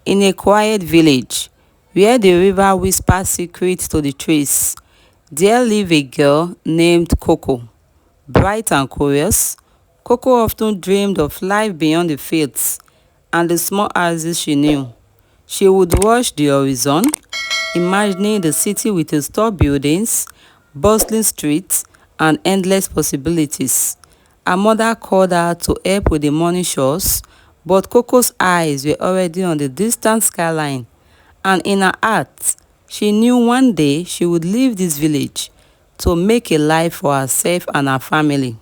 In a quiet village, where the river whispers secrets to the trees, there lived a girl named Coco. Bright and curious, Coco often dreamed of life beyond the fields and the small houses she knew. She would watch the horizon, imagining the city with its tall buildings, bustling streets, and endless possibilities. Her mother called her to help with the morning chores, but Coco's eyes were already on the distant skyline, and in her heart, she knew one day she would leave this village to make a life for herself and her family.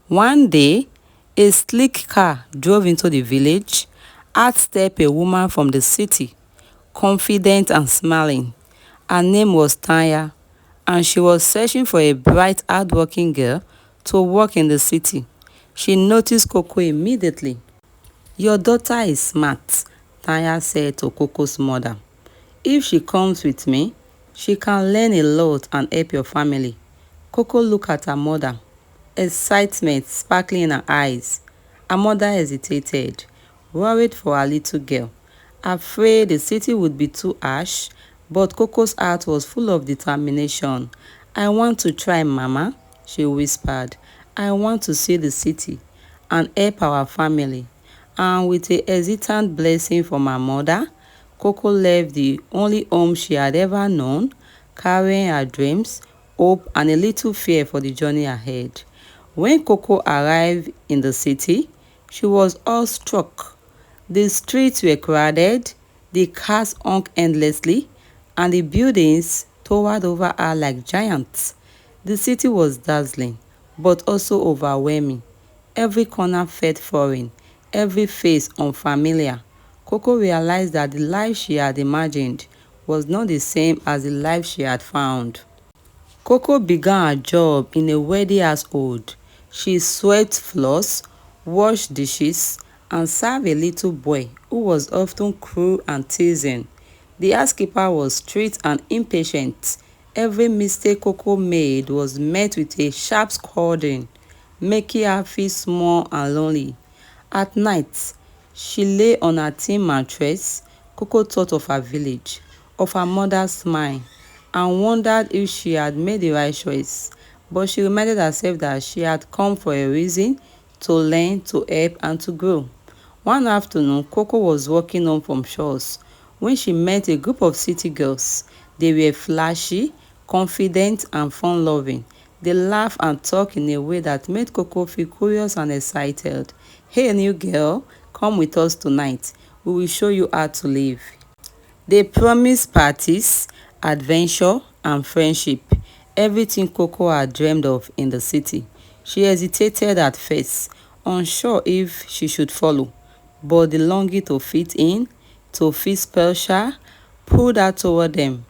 One day, a sleek car drove into the village. Out stepped a woman from the city, confident and smiling. Her name was Tanya, and she was searching for a bright, hardworking girl to work in the city. She noticed Coco immediately. "Your daughter is smart," Tanya said to Coco's mother. "If she comes with me, she can learn a lot and help your family." Coco looked at her mother, excitement sparkling in her eyes. Her mother hesitated, worried for her little girl, afraid the city would be too harsh, but Coco's heart was full of determination. "I want to try, Mama," she whispered. "I want to see the city and help our family." And with a hesitant blessing from her mother, Coco left the only home she had ever known, carrying her dreams, hope, and a little fear for the journey ahead. When Coco arrived in the city, she was awestruck. The streets were crowded, the cars honked endlessly, and the buildings towered over her like giants. The city was dazzling, but also overwhelming. Every corner felt foreign, every face unfamiliar. Coco realized that the life she had imagined was not the same as the life she had found. Coco began her job in a wealthy household. She swept floors, washed dishes, and served a little boy who was often cruel and teasing. The housekeeper was strict and impatient. Every mistake Coco made was met with a sharp scolding, making her feel small and lonely. At night, she lay on her thin mattress. Coco thought of her village, of her mother's smile, and wondered if she had made the right choice. But she reminded herself that she had come for a reason: to learn, to help, and to grow. One afternoon, Coco was walking home from chores when she met a group of city girls. They were flashy, confident, and fun-loving. They laughed and talked in a way that made Coco feel curious and excited. "Hey, new girl, come with us tonight. We will show you how to live." They promised parties, adventure, and friendship, everything Coco had dreamed of in the city. She hesitated at first, unsure if she should follow, but the longing to fit in, to feel special, pulled her toward them.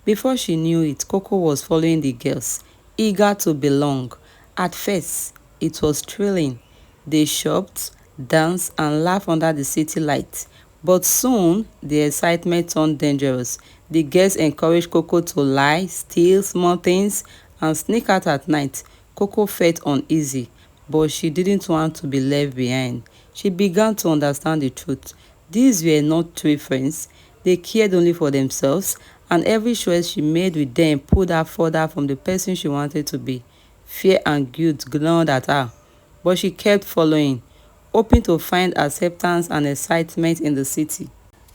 Before she knew it, Coco was following the girls, eager to belong. At first, it was thrilling. They shopped, danced, and laughed under the city lights. But soon, the excitement turned dangerous. The girls encouraged Coco to lie, steal small things, and sneak out at night. Coco felt uneasy, but she didn't want to be left behind. She began to understand the truth. These were not true friends. They cared only for themselves, and every choice she made with them pulled her further from the person she wanted to be. Fear and guilt gnawed at her, but she kept following, hoping to find acceptance and excitement in the city.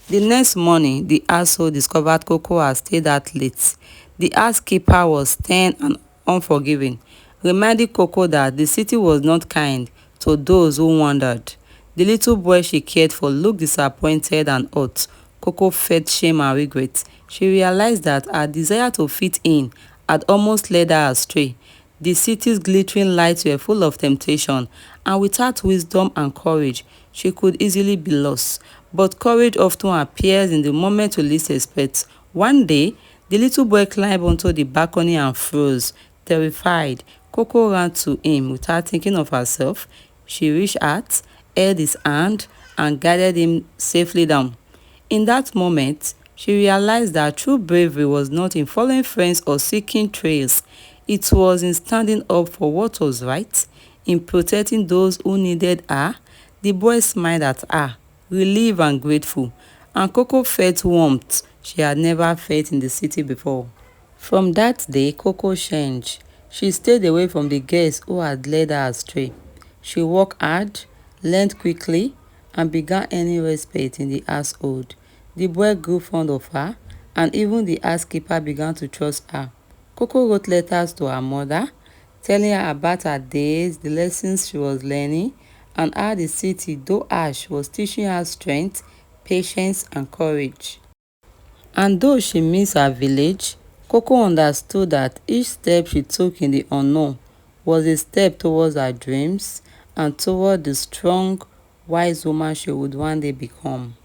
The next morning, the household discovered Coco had stayed out late. The housekeeper was stern and unforgiving, reminding Coco that the city was not kind to those who wandered. The little boy she cared for looked disappointed and hurt. Coco felt shame and regret. She realized that her desire to fit in had almost led her astray. The city's glittering lights were full of temptation, and without wisdom and courage, she could easily be lost. But courage often appears in the moment we least expect. One day, the little boy climbed onto the balcony and froze. Terrified, Coco ran to him without thinking of herself. She reached out, held his hand, and guided him safely down. In that moment, she realized that true bravery was not in following friends or seeking trails. It was in standing up for what was right, in protecting those who needed her. The boy smiled at her, relieved and grateful, and Coco felt warmth she had never felt in the city before. From that day, Coco changed. She stayed away from the girls who had led her astray. She worked hard, learned quickly, and began earning respect in the household. The boy grew fond of her, and even the housekeeper began to trust her. Coco wrote letters to her mother, telling her about her days, the lessons she was learning, and how the city, though harsh, was teaching her strength, patience, and courage. And though she missed her village, Coco understood that each step she took in the unknown was a step towards her dreams and toward the strong, wise woman she would one day become.